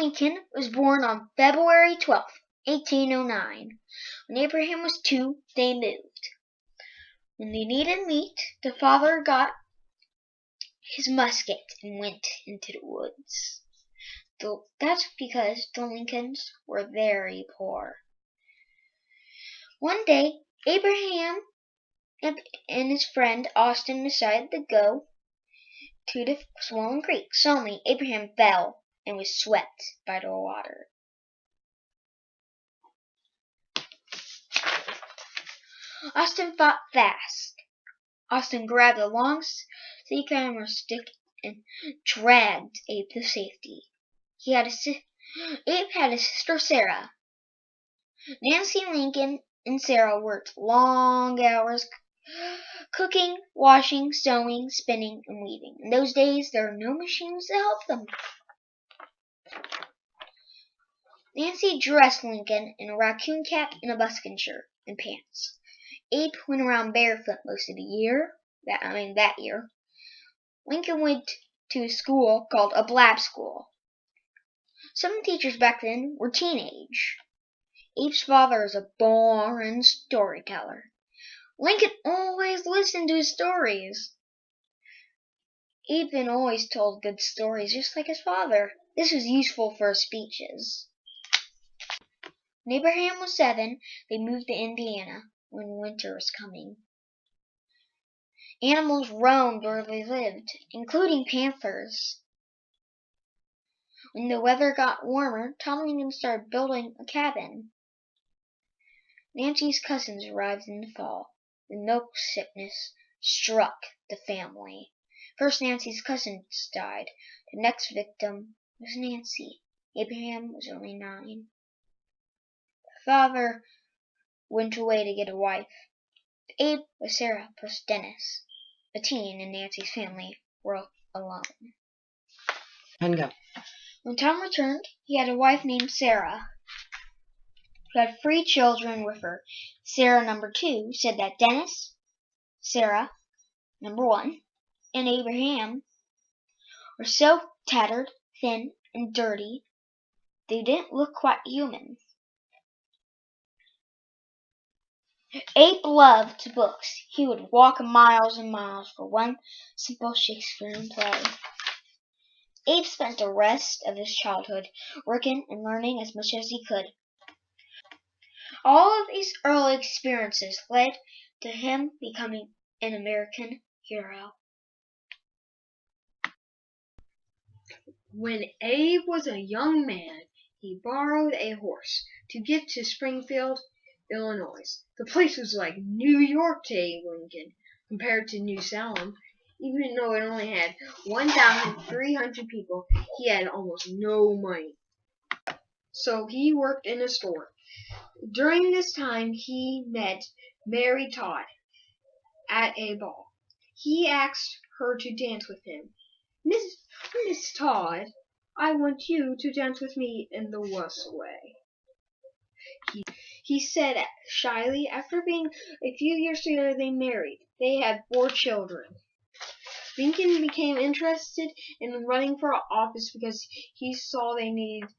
Lincoln was born on February 12th, 1809. When Abraham was 2, they moved. When they needed meat, the father got his musket and went into the woods. That's because the Lincolns were very poor. One day, Abraham and his friend Austin decided to go to the swollen creek. Suddenly, Abraham fell and was swept by the water. Austin fought fast. Austin grabbed a long sycamore stick and dragged Abe to safety. Abe had a sister, Sarah. Nancy Lincoln and Sarah worked long hours cooking, washing, sewing, spinning, and weaving. In those days, there were no machines to help them. Nancy dressed Lincoln in a raccoon cap and a buckskin shirt and pants. Abe went around barefoot most of the year. That year. Lincoln went to a school called a blab school. Some teachers back then were teenage. Abe's father is a born storyteller. Lincoln always listened to his stories. Abe then always told good stories just like his father. This was useful for his speeches. When Abraham was 7, they moved to Indiana when winter was coming. Animals roamed where they lived, including panthers. When the weather got warmer, Tom Lincoln started building a cabin. Nancy's cousins arrived in the fall. The milk sickness struck the family. First, Nancy's cousins died. The next victim was Nancy. Abraham was only 9. The father went away to get a wife. Abe was Sarah plus Dennis. A teen in Nancy's family were alone. And go. When Tom returned, he had a wife named Sarah, who had 3 children with her. Sarah number 2 said that Dennis, Sarah number 1, and Abraham were so tattered, thin, and dirty they didn't look quite human. Abe loved books. He would walk miles and miles for one simple Shakespearean play. Abe spent the rest of his childhood working and learning as much as he could. All of these early experiences led to him becoming an American hero. When Abe was a young man, he borrowed a horse to get to Springfield, Illinois. The place was like New York to Abe Lincoln compared to New Salem. Even though it only had 1,300 people, he had almost no money. So he worked in a store. During this time, he met Mary Todd at a ball. He asked her to dance with him. Miss Todd, I want you to dance with me in the West way, he said shyly. After being a few years together, they married. They had 4 children. Lincoln became interested in running for office because he saw they needed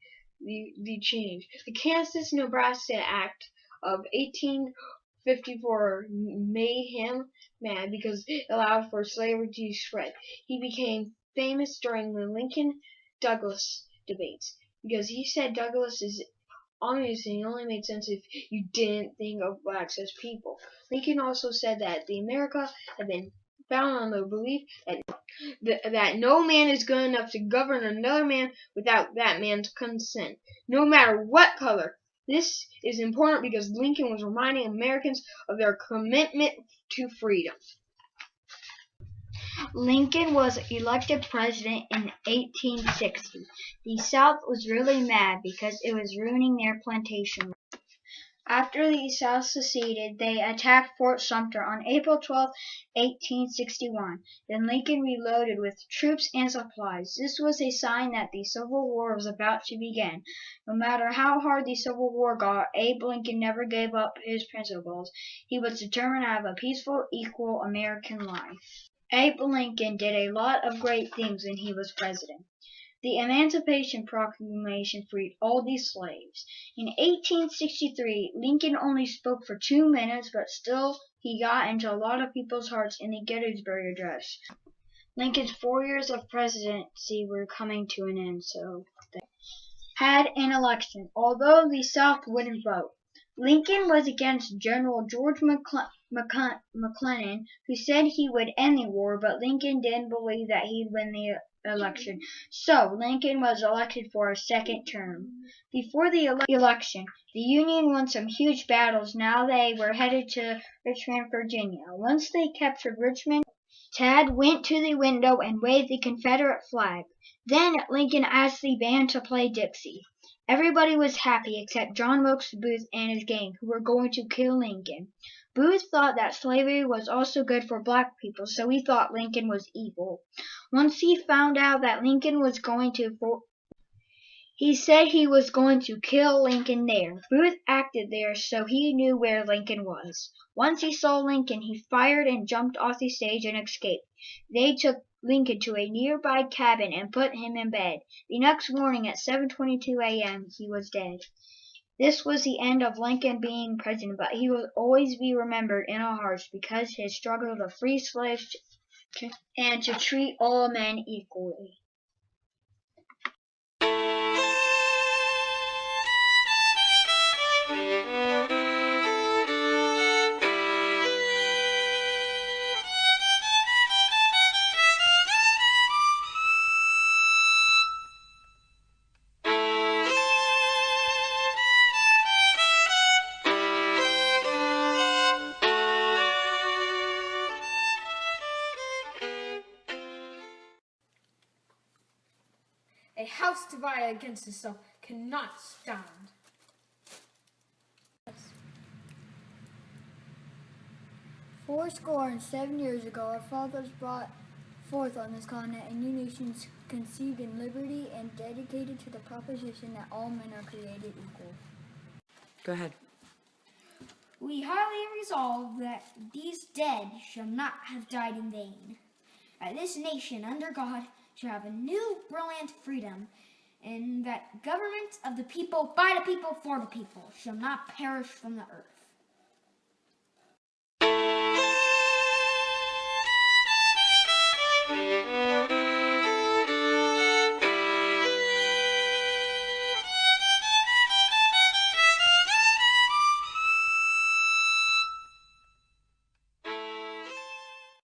the change. The Kansas-Nebraska Act of 1854 made him mad because it allowed for slavery to spread. He became famous during the Lincoln-Douglas debates because he said Douglas is obviously only made sense if you didn't think of blacks as people. Lincoln also said that the America had been founded on the belief that no man is good enough to govern another man without that man's consent, no matter what color. This is important because Lincoln was reminding Americans of their commitment to freedom. Lincoln was elected president in 1860. The South was really mad because it was ruining their plantation. After the South seceded, they attacked Fort Sumter on April 12, 1861. Then Lincoln reloaded with troops and supplies. This was a sign that the Civil War was about to begin. No matter how hard the Civil War got, Abe Lincoln never gave up his principles. He was determined to have a peaceful, equal American life. Abe Lincoln did a lot of great things when he was president. The Emancipation Proclamation freed all these slaves. In 1863, Lincoln only spoke for 2 minutes, but still he got into a lot of people's hearts in the Gettysburg Address. Lincoln's 4 years of presidency were coming to an end, so they had an election, although the South wouldn't vote. Lincoln was against General George McClellan, who said he would end the war, but Lincoln didn't believe that he'd win the election. So Lincoln was elected for a second term. Before the election, the Union won some huge battles. Now they were headed to Richmond, Virginia. Once they captured Richmond, Tad went to the window and waved the Confederate flag. Then Lincoln asked the band to play Dixie. Everybody was happy except John Wilkes Booth and his gang, who were going to kill Lincoln. Booth thought that slavery was also good for black people, so he thought Lincoln was evil. Once he found out that Lincoln was going to he said he was going to kill Lincoln there. Booth acted there, so he knew where Lincoln was. Once he saw Lincoln, he fired and jumped off the stage and escaped. They took Lincoln to a nearby cabin and put him in bed. The next morning at 7:22 a.m., he was dead. This was the end of Lincoln being president, but he will always be remembered in our hearts because his struggle to free slaves and to treat all men equally. A house divided against itself cannot stand. 7 years ago, our fathers brought forth on this continent a new nation conceived in liberty and dedicated to the proposition that all men are created equal. Go ahead. We highly resolve that these dead shall not have died in vain. That this nation, under God, shall have a new, brilliant freedom, and that government of the people, by the people, for the people, shall not perish from the earth.